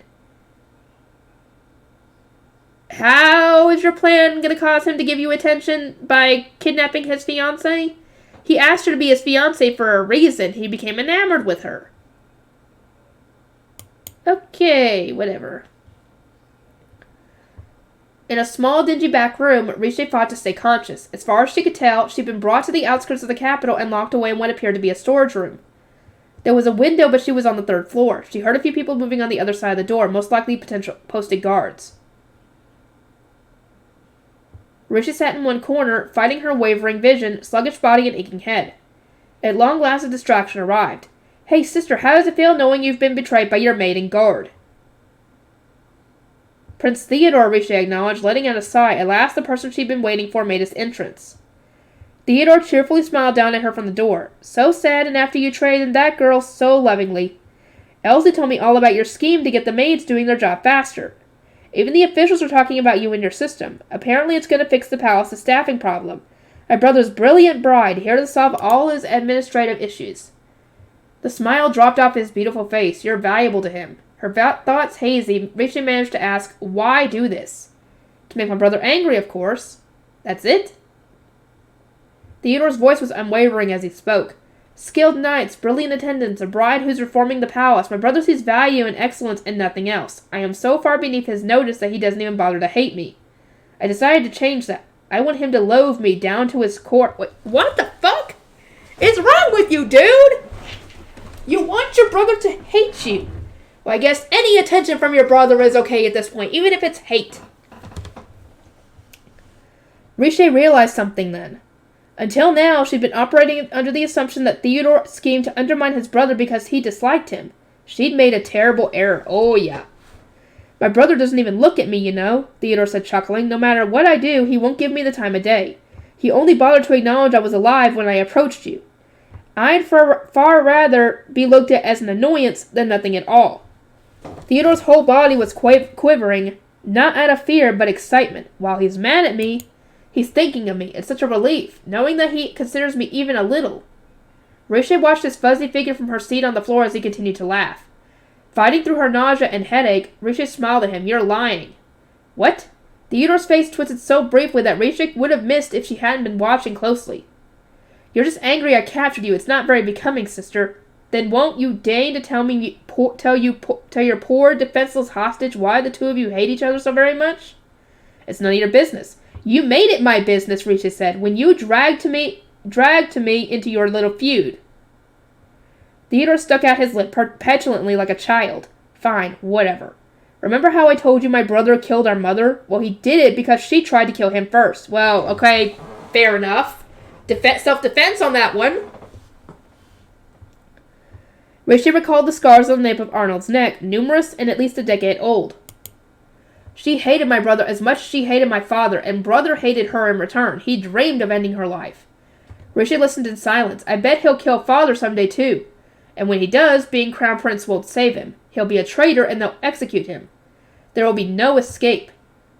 How is your plan going to cause him to give you attention by kidnapping his fiancée? He asked her to be his fiancée for a reason. He became enamored with her. Okay, whatever. In a small, dingy back room, Riche fought to stay conscious. As far as she could tell, she'd been brought to the outskirts of the capital and locked away in what appeared to be a storage room. There was a window, but she was on the third floor. She heard a few people moving on the other side of the door, most likely potential posted guards. Riche sat in one corner, fighting her wavering vision, sluggish body, and aching head. At long last, a distraction arrived. Hey, sister, how does it feel knowing you've been betrayed by your maid and guard? Prince Theodore, Riche acknowledged, letting out a sigh. At last, the person she'd been waiting for made his entrance. Theodore cheerfully smiled down at her from the door. So sad, and after you traded that girl so lovingly. Elsie told me all about your scheme to get the maids doing their job faster. Even the officials are talking about you and your system. Apparently, it's going to fix the palace's staffing problem. My brother's brilliant bride, here to solve all his administrative issues. The smile dropped off his beautiful face. You're valuable to him. Her thoughts hazy, Riche managed to ask, Why do this? To make my brother angry, of course. That's it? Theodore's voice was unwavering as he spoke. Skilled knights, brilliant attendants, a bride who's reforming the palace. My brother sees value and excellence in nothing else. I am so far beneath his notice that he doesn't even bother to hate me. I decided to change that. I want him to loathe me down to his core. Wait, what the fuck is wrong with you, dude? You want your brother to hate you. Well, I guess any attention from your brother is okay at this point, even if it's hate. Riche realized something then. Until now, she'd been operating under the assumption that Theodore schemed to undermine his brother because he disliked him. She'd made a terrible error. Oh, yeah. My brother doesn't even look at me, you know, Theodore said, chuckling. No matter what I do, he won't give me the time of day. He only bothered to acknowledge I was alive when I approached you. I'd far rather be looked at as an annoyance than nothing at all. Theodore's whole body was quivering, not out of fear, but excitement. While he's mad at me, he's thinking of me. It's such a relief, knowing that he considers me even a little. Riche watched his fuzzy figure from her seat on the floor as he continued to laugh. Fighting through her nausea and headache, Riche smiled at him. You're lying. What? Theodore's face twisted so briefly that Riche would have missed if she hadn't been watching closely. You're just angry I captured you. It's not very becoming, sister. Then won't you deign to tell your poor, defenseless hostage why the two of you hate each other so very much? It's none of your business. You made it my business, Riche said, when you dragged me into your little feud. Theodore stuck out his lip petulantly like a child. Fine, whatever. Remember how I told you my brother killed our mother? Well, he did it because she tried to kill him first. Well, okay, fair enough. Self-defense on that one. Riche recalled the scars on the nape of Arnold's neck, numerous and at least a decade old. She hated my brother as much as she hated my father, and brother hated her in return. He dreamed of ending her life. Riche listened in silence. I bet he'll kill father someday too. And when he does, being crown prince won't save him. He'll be a traitor and they'll execute him. There will be no escape.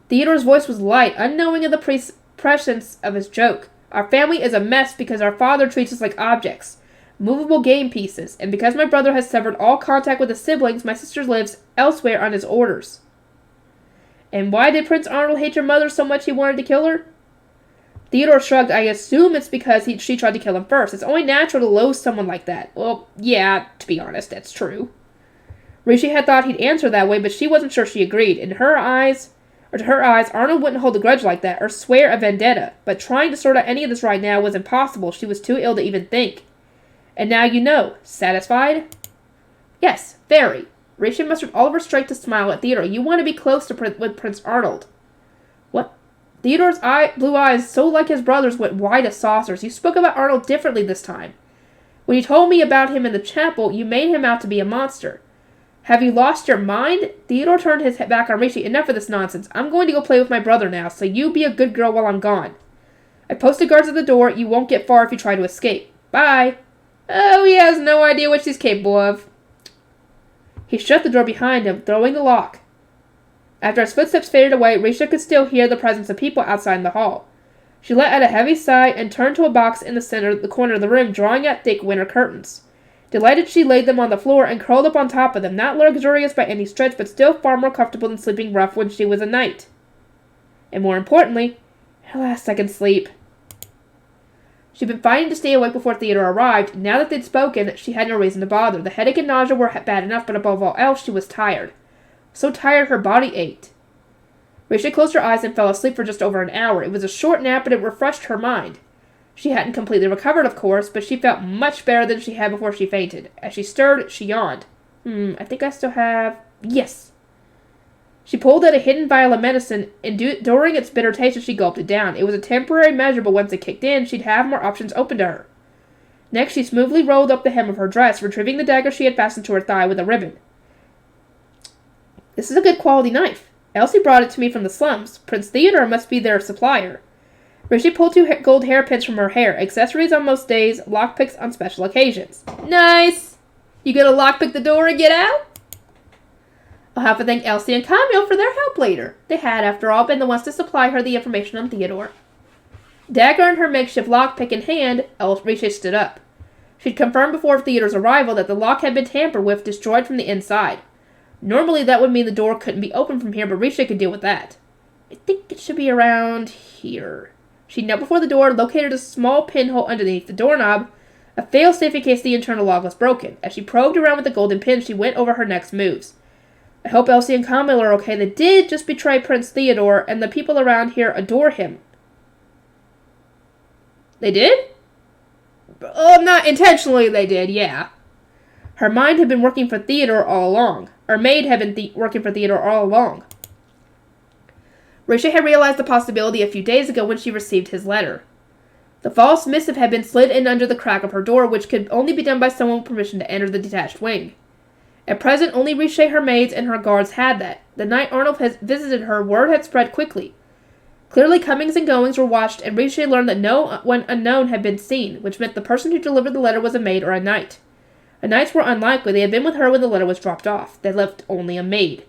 Theodore's voice was light, unknowing of the prescience of his joke. Our family is a mess because our father treats us like objects, movable game pieces, and because my brother has severed all contact with his siblings, my sister lives elsewhere on his orders. And why did Prince Arnold hate your mother so much he wanted to kill her? Theodore shrugged. I assume it's because she tried to kill him first. It's only natural to loathe someone like that. Well, yeah, to be honest, that's true. Riche had thought he'd answer that way, but she wasn't sure she agreed. To her eyes, Arnold wouldn't hold a grudge like that, or swear a vendetta. But trying to sort out any of this right now was impossible. She was too ill to even think. And now you know. Satisfied? Yes, very. Riche mustered all of her strength to smile at Theodore. You want to be close with Prince Arnold. What? Theodore's blue eyes, so like his brother's, went wide as saucers. You spoke about Arnold differently this time. When you told me about him in the chapel, you made him out to be a monster. Have you lost your mind? Theodore turned his head back on Riche. Enough of this nonsense. I'm going to go play with my brother now, so you be a good girl while I'm gone. I posted guards at the door. You won't get far if you try to escape. Bye. Oh, he has no idea what she's capable of. He shut the door behind him, throwing the lock. After his footsteps faded away, Riche could still hear the presence of people outside in the hall. She let out a heavy sigh and turned to a box in the corner of the room, drawing out thick winter curtains. Delighted, she laid them on the floor and curled up on top of them, not luxurious by any stretch, but still far more comfortable than sleeping rough when she was a knight. And more importantly, her last second sleep. She'd been fighting to stay awake before Theodore arrived. Now that they'd spoken, she had no reason to bother. The headache and nausea were bad enough, but above all else, she was tired. So tired her body ached. Riche closed her eyes and fell asleep for just over an hour. It was a short nap, but it refreshed her mind. She hadn't completely recovered, of course, but she felt much better than she had before she fainted. As she stirred, she yawned. I think I still have... Yes. She pulled out a hidden vial of medicine, and during its bitter taste, she gulped it down. It was a temporary measure, but once it kicked in, she'd have more options open to her. Next, she smoothly rolled up the hem of her dress, retrieving the dagger she had fastened to her thigh with a ribbon. This is a good quality knife. Elsie brought it to me from the slums. Prince Theodore must be their supplier. Riche pulled 2 gold hairpins from her hair, accessories on most days, lockpicks on special occasions. Nice! You gonna lockpick the door and get out? I'll have to thank Elsie and Camille for their help later. They had, after all, been the ones to supply her the information on Theodore. Dagger and her makeshift lockpick in hand, Riche stood up. She'd confirmed before Theodore's arrival that the lock had been tampered with, destroyed from the inside. Normally that would mean the door couldn't be opened from here, but Riche could deal with that. I think it should be around here. She knelt before the door, located a small pinhole underneath the doorknob, a fail-safe in case the internal lock was broken. As she probed around with the golden pin, she went over her next moves. I hope Elsie and Camille are okay. They did just betray Prince Theodore, and the people around here adore him. They did? Oh, not intentionally they did, yeah. Her mind had been working for Theodore all along. Her maid had been working for Theodore all along. Riche had realized the possibility a few days ago when she received his letter. The false missive had been slid in under the crack of her door, which could only be done by someone with permission to enter the detached wing. At present, only Riche, her maids, and her guards had that. The night Arnold had visited her, word had spread quickly. Clearly, comings and goings were watched, and Riche learned that no one unknown had been seen, which meant the person who delivered the letter was a maid or a knight. The knights were unlikely. They had been with her when the letter was dropped off. They left only a maid.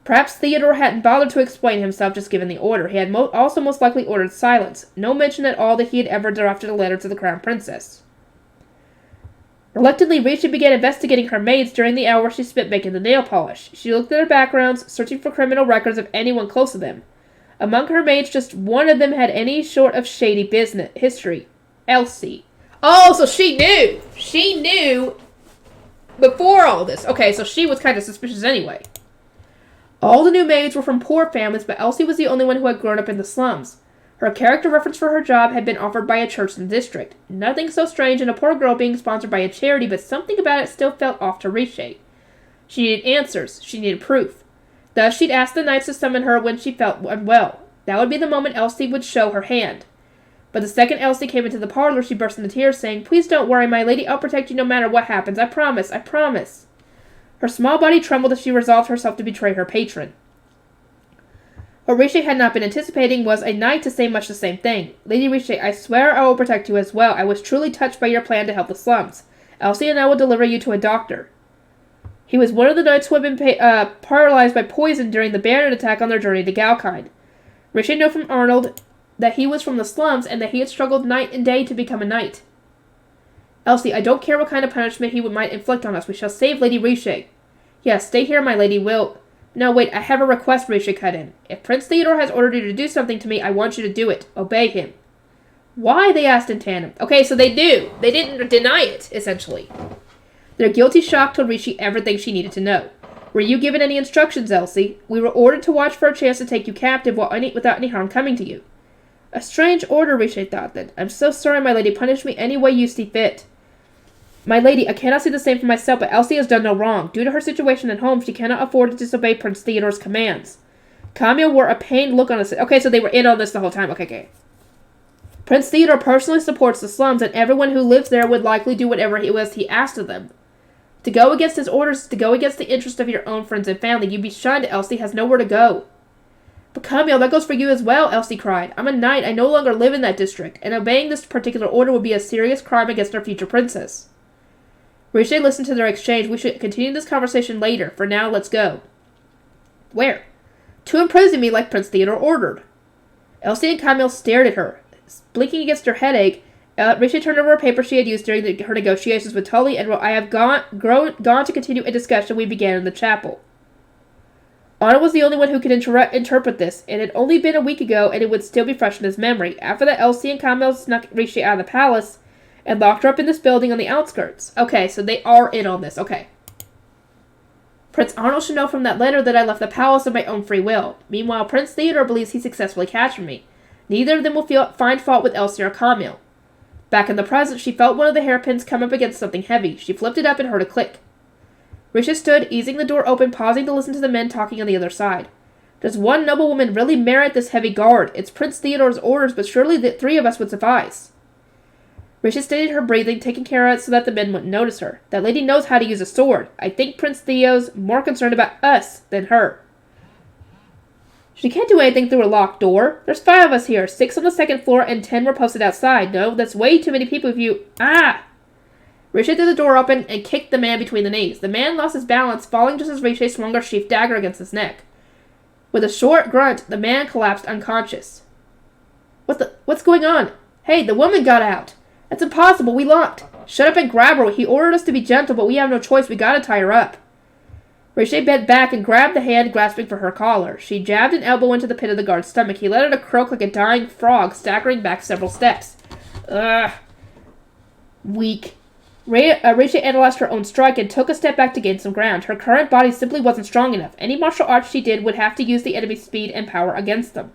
Perhaps Theodore hadn't bothered to explain himself, just given the order. He had also most likely ordered silence. No mention at all that he had ever drafted a letter to the crown princess. Reluctantly, Riche began investigating her maids during the hour she spent making the nail polish. She looked at their backgrounds, searching for criminal records of anyone close to them. Among her maids, just one of them had any sort of shady business history. Elsie. Oh, so she knew! She knew before all this. Okay, so she was kind of suspicious anyway. All the new maids were from poor families, but Elsie was the only one who had grown up in the slums. Her character reference for her job had been offered by a church in the district. Nothing so strange in a poor girl being sponsored by a charity, but something about it still felt off to Riche. She needed answers. She needed proof. Thus, she'd asked the knights to summon her when she felt unwell. That would be the moment Elsie would show her hand. But the second Elsie came into the parlor, she burst into tears, saying, "Please don't worry, my lady. I'll protect you no matter what happens. I promise. I promise." Her small body trembled as she resolved herself to betray her patron. What Riche had not been anticipating was a knight to say much the same thing. "Lady Riche, I swear I will protect you as well. I was truly touched by your plan to help the slums. Elsie and I will deliver you to a doctor." He was one of the knights who had been paralyzed by poison during the Baron attack on their journey to Galkind. Riche knew from Arnold that he was from the slums and that he had struggled night and day to become a knight. "Elsie, I don't care what kind of punishment he might inflict on us. We shall save Lady Riche." "Yes, stay here, my lady. No, wait, I have a request," Riche cut in. "If Prince Theodore has ordered you to do something to me, I want you to do it. Obey him." "Why?" they asked in tandem. Okay, so they knew. They didn't deny it, essentially. Their guilty shock told Riche everything she needed to know. "Were you given any instructions, Elsie? We were ordered to watch for a chance to take you captive without any harm coming to you." A strange order, Riche thought then. "I'm so sorry, my lady. Punish me any way you see fit." "My lady, I cannot say the same for myself, but Elsie has done no wrong. Due to her situation at home, she cannot afford to disobey Prince Theodore's commands." Camille wore a pained look on his face. Okay, so they were in on this the whole time. Okay. "Prince Theodore personally supports the slums, and everyone who lives there would likely do whatever it was he asked of them. To go against his orders is to go against the interest of your own friends and family. You'd be shunned. Elsie has nowhere to go." "But Camille, that goes for you as well," Elsie cried. "I'm a knight. I no longer live in that district, and obeying this particular order would be a serious crime against our future princess." Riche listened to their exchange. "We should continue this conversation later. For now, let's go." "Where?" "To imprison me like Prince Theodore ordered." Elsie and Camille stared at her. Blinking against her headache, Riche turned over a paper she had used during her negotiations with Tully and wrote, "I have gone to continue a discussion we began in the chapel." Arnold was the only one who could interpret this. It had only been a week ago, and it would still be fresh in his memory. After that, Elsie and Camille snuck Riche out of the palace and locked her up in this building on the outskirts. Okay, so they are in on this. Okay. "Prince Arnold should know from that letter that I left the palace of my own free will. Meanwhile, Prince Theodore believes he successfully captured me. Neither of them will find fault with Elsie or Camille." Back in the present, she felt one of the hairpins come up against something heavy. She flipped it up and heard a click. Riche stood, easing the door open, pausing to listen to the men talking on the other side. "Does one noblewoman really merit this heavy guard? It's Prince Theodore's orders, but surely the three of us would suffice." Riche steadied her breathing, taking care of it so that the men wouldn't notice her. "That lady knows how to use a sword. I think Prince Theo's more concerned about us than her." "She can't do anything through a locked door. There's 5 of us here, 6 on the second floor, and 10 were posted outside. No, that's way too many people if you— Ah!" Riche threw the door open and kicked the man between the knees. The man lost his balance, falling just as Riche swung her sheathed dagger against his neck. With a short grunt, the man collapsed unconscious. What's going on? Hey, the woman got out. That's impossible. We locked. Shut up and grab her. He ordered us to be gentle, but we have no choice. We gotta tie her up. Riche bent back and grabbed the hand grasping for her collar. She jabbed an elbow into the pit of the guard's stomach. He let out a croak like a dying frog, staggering back several steps. Ugh. Weak. Riche analyzed her own strike and took a step back to gain some ground. Her current body simply wasn't strong enough. Any martial arts she did would have to use the enemy's speed and power against them.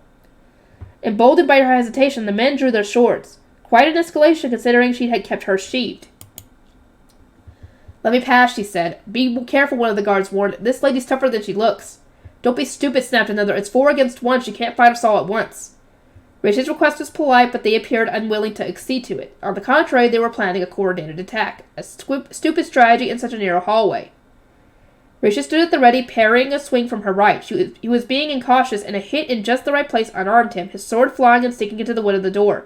Emboldened by her hesitation, the men drew their swords. Quite an escalation considering she had kept hers sheathed. "Let me pass," she said. "Be careful," one of the guards warned. "This lady's tougher than she looks." "Don't be stupid," snapped another. "It's 4 against 1. She can't fight us all at once." Riche's request was polite, but they appeared unwilling to accede to it. On the contrary, they were planning a coordinated attack. A stupid strategy in such a narrow hallway. Risha stood at the ready, parrying a swing from her right. He was being incautious, and a hit in just the right place unarmed him, his sword flying and sticking into the wood of the door.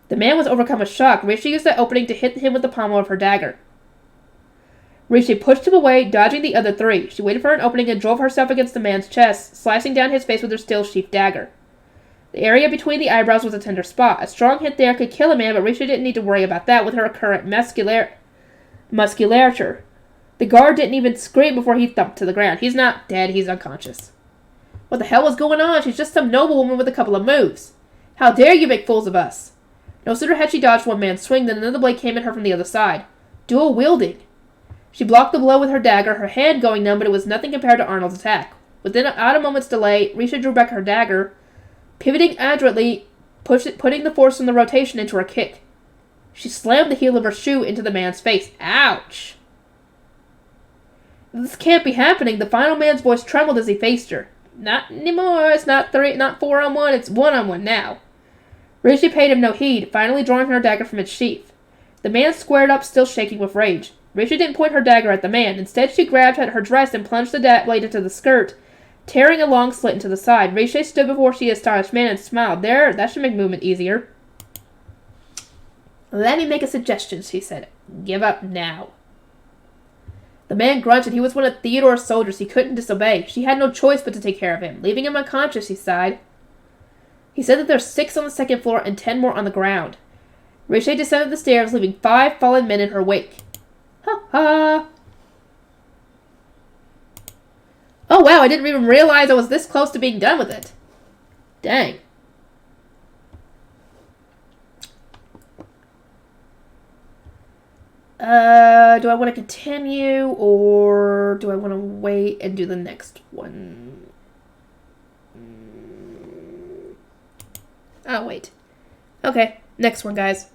The man was overcome with shock. Risha used that opening to hit him with the pommel of her dagger. Risha pushed him away, dodging the other three. She waited for an opening and drove herself against the man's chest, slicing down his face with her steel-sheathed dagger. The area between the eyebrows was a tender spot. A strong hit there could kill a man, but Risha didn't need to worry about that with her current musculature. The guard didn't even scream before he thumped to the ground. He's not dead, he's unconscious. What the hell was going on? She's just some noblewoman with a couple of moves. How dare you make fools of us? No sooner had she dodged one man's swing than another blade came at her from the other side. Dual wielding. She blocked the blow with her dagger, her hand going numb, but it was nothing compared to Arnold's attack. Without a moment's delay, Risha drew back her dagger, pivoting adroitly, putting the force from the rotation into her kick. She slammed the heel of her shoe into the man's face. Ouch! This can't be happening. The final man's voice trembled as he faced her. Not anymore. It's not 4-on-1. It's 1-on-1 now. Risha paid him no heed, finally drawing her dagger from its sheath. The man squared up, still shaking with rage. Risha didn't point her dagger at the man. Instead, she grabbed at her dress and plunged the blade into the skirt, tearing a long slit into the side. Risha stood before the astonished man and smiled. There, that should make movement easier. Let me make a suggestion, she said. Give up now. The man grunted. He was one of Theodore's soldiers. He couldn't disobey. She had no choice but to take care of him. Leaving him unconscious, he sighed. He said that there's 6 on the second floor and 10 more on the ground. Risha descended the stairs, leaving 5 fallen men in her wake. Ha ha! Oh wow, I didn't even realize I was this close to being done with it. Dang. Do I want to continue, or do I want to wait and do the next one? Oh, wait. Okay, next one, guys.